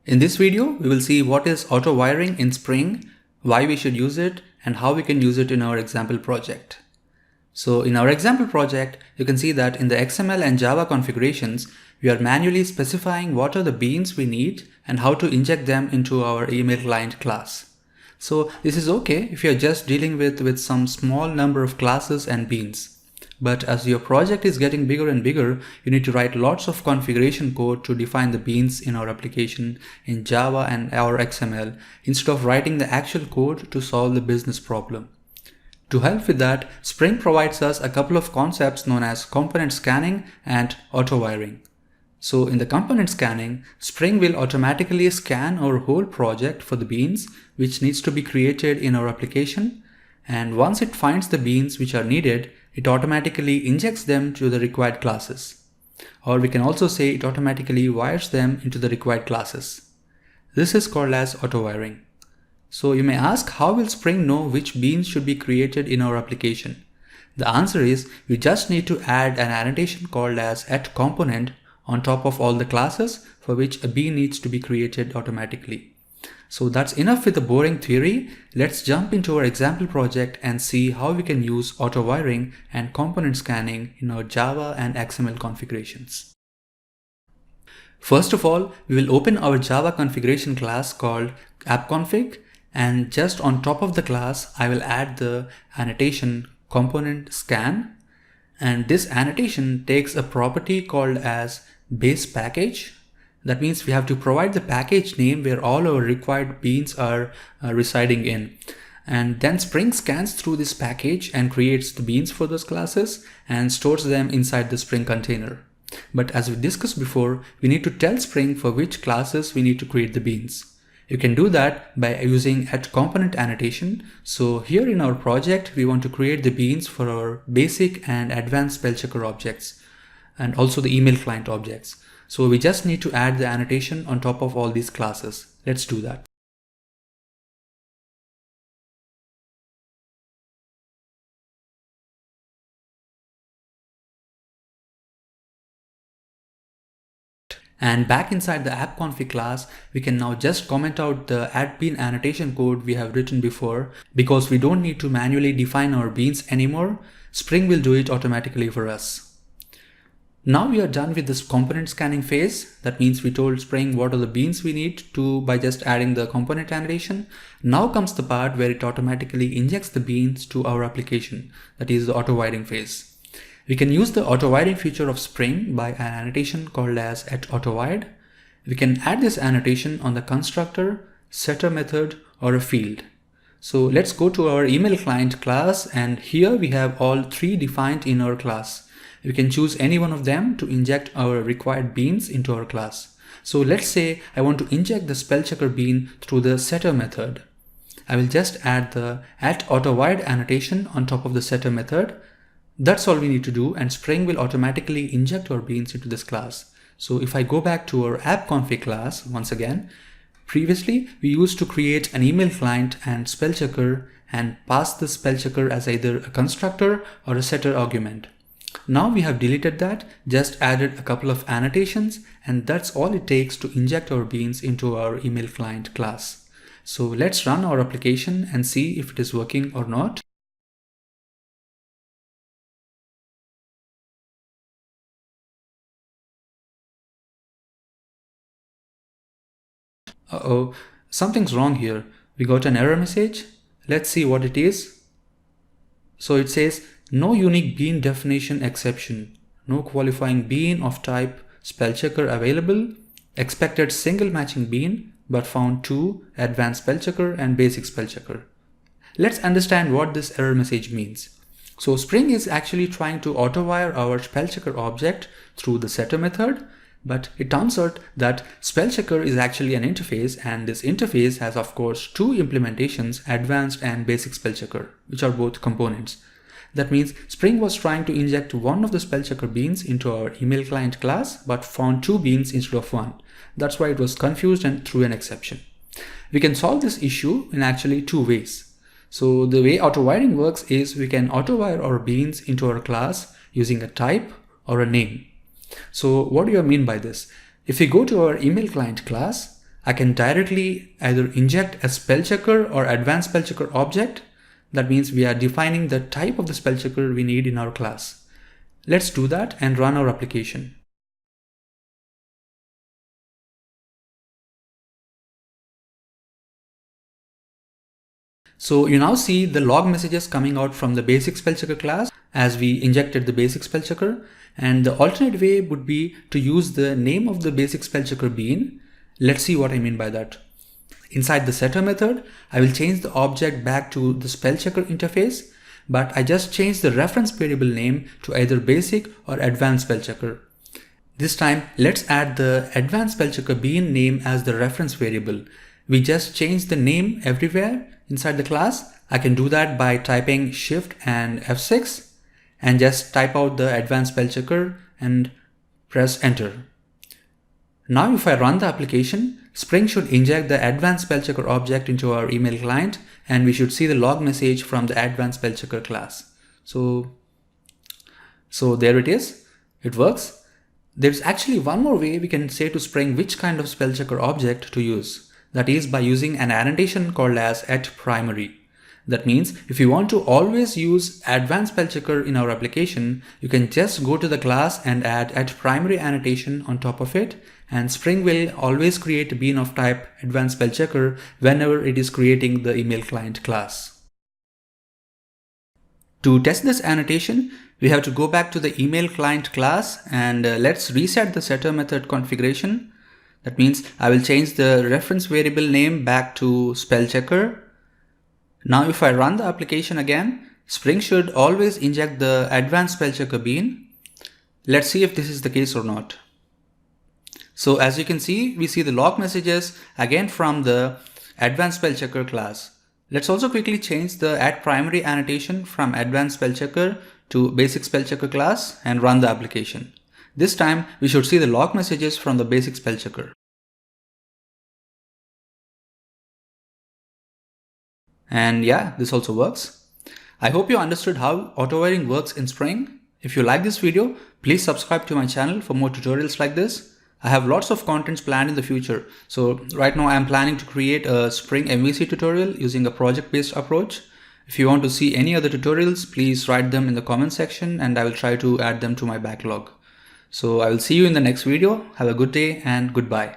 In this video, we will see what is auto wiring in Spring, why we should use it, and how we can use it in our example project. So in our example project, you can see that in the XML and Java configurations, we are manually specifying what are the beans we need and how to inject them into our email client class. So this is okay if you're just dealing with some small number of classes and beans. But as your project is getting bigger and bigger, you need to write lots of configuration code to define the beans in our application in Java and our XML instead of writing the actual code to solve the business problem. To help with that, Spring provides us a couple of concepts known as component scanning and auto-wiring. So in the component scanning, Spring will automatically scan our whole project for the beans which needs to be created in our application, and once it finds the beans which are needed, it automatically injects them to the required classes. Or we can also say it automatically wires them into the required classes. This is called as auto-wiring. So you may ask, how will Spring know which beans should be created in our application? The answer is, we just need to add an annotation called as @component on top of all the classes for which a bean needs to be created automatically. So that's enough with the boring theory. Let's jump into our example project and see how we can use auto wiring and component scanning in our Java and XML configurations. First of all, we will open our Java configuration class called appconfig, and just on top of the class, I will add the annotation component scan. And this annotation takes a property called as base package. That means we have to provide the package name where all our required beans are residing in. And then Spring scans through this package and creates the beans for those classes and stores them inside the Spring container. But as we discussed before, we need to tell Spring for which classes we need to create the beans. You can do that by using @component annotation. So here in our project, we want to create the beans for our basic and advanced spell checker objects and also the email client objects. So we just need to add the annotation on top of all these classes. Let's do that. And back inside the appconfig class, we can now just comment out the @bean annotation code we have written before, because we don't need to manually define our beans anymore. Spring will do it automatically for us. Now we are done with this component scanning phase. That means we told Spring what are the beans we need to by just adding the component annotation. Now comes the part where it automatically injects the beans to our application. That is the auto wiring phase. We can use the auto wiring feature of Spring by an annotation called as @autowired. We can add this annotation on the constructor, setter method, or a field. So let's go to our email client class, and here we have all three defined in our class. We can choose any one of them to inject our required beans into our class. So let's say I want to inject the spell checker bean through the setter method. I will just add the @autowired annotation on top of the setter method. That's all we need to do, and Spring will automatically inject our beans into this class. So if I go back to our appconfig class once again, previously we used to create an email client and spell checker and pass the spell checker as either a constructor or a setter argument. Now we have deleted that, just added a couple of annotations, and that's all it takes to inject our beans into our email client class. So let's run our application and see if it is working or not. Uh-oh, something's wrong here. We got an error message. Let's see what it is. So it says, no unique bean definition exception, no qualifying bean of type spell checker available, expected single matching bean, but found two, advanced spell checker and basic spell checker. Let's understand what this error message means. So Spring is actually trying to auto-wire our spell checker object through the setter method, but it turns out that spell checker is actually an interface, and this interface has of course two implementations, advanced and basic spell checker, which are both components. That means Spring was trying to inject one of the spell checker beans into our email client class, but found two beans instead of one. That's why it was confused and threw an exception. We can solve this issue in actually two ways. So the way auto wiring works is we can auto wire our beans into our class using a type or a name. So what do you mean by this? If we go to our email client class, I can directly either inject a spell checker or advanced spell checker object. That means we are defining the type of the spell checker we need in our class. Let's do that and run our application. So you now see the log messages coming out from the basic spell checker class as we injected the basic spell checker. And the alternate way would be to use the name of the basic spell checker bean. Let's see what I mean by that. Inside the setter method, I will change the object back to the spell checker interface, but I just changed the reference variable name to either basic or advanced spell checker. This time, let's add the advanced spell checker bean name as the reference variable. We just changed the name everywhere inside the class. I can do that by typing Shift and F6 and just type out the advanced spell checker and press enter. Now if I run the application, Spring should inject the advanced spell checker object into our email client, and we should see the log message from the advanced spell checker class. So there it is. It works. There's actually one more way we can say to Spring which kind of spell checker object to use. That is by using an annotation called as @primary. That means if you want to always use advanced spell checker in our application, you can just go to the class and add @primary annotation on top of it, and Spring will always create a bean of type advanced spell checker whenever it is creating the email client class. To test this annotation, we have to go back to the email client class and let's reset the setter method configuration. That means I will change the reference variable name back to spell checker. Now if I run the application again, Spring should always inject the advanced spell checker bean. Let's see if this is the case or not. So as you can see, we see the log messages again from the advanced spell checker class. Let's also quickly change the @primary annotation from advanced spell checker to basic spell checker class and run the application. This time we should see the log messages from the basic spell checker. And yeah, this also works. I hope you understood how autowiring works in Spring. If you like this video, please subscribe to my channel for more tutorials like this. I have lots of contents planned in the future. So right now I am planning to create a Spring MVC tutorial using a project-based approach. If you want to see any other tutorials, please write them in the comment section and I will try to add them to my backlog. So I will see you in the next video. Have a good day and goodbye.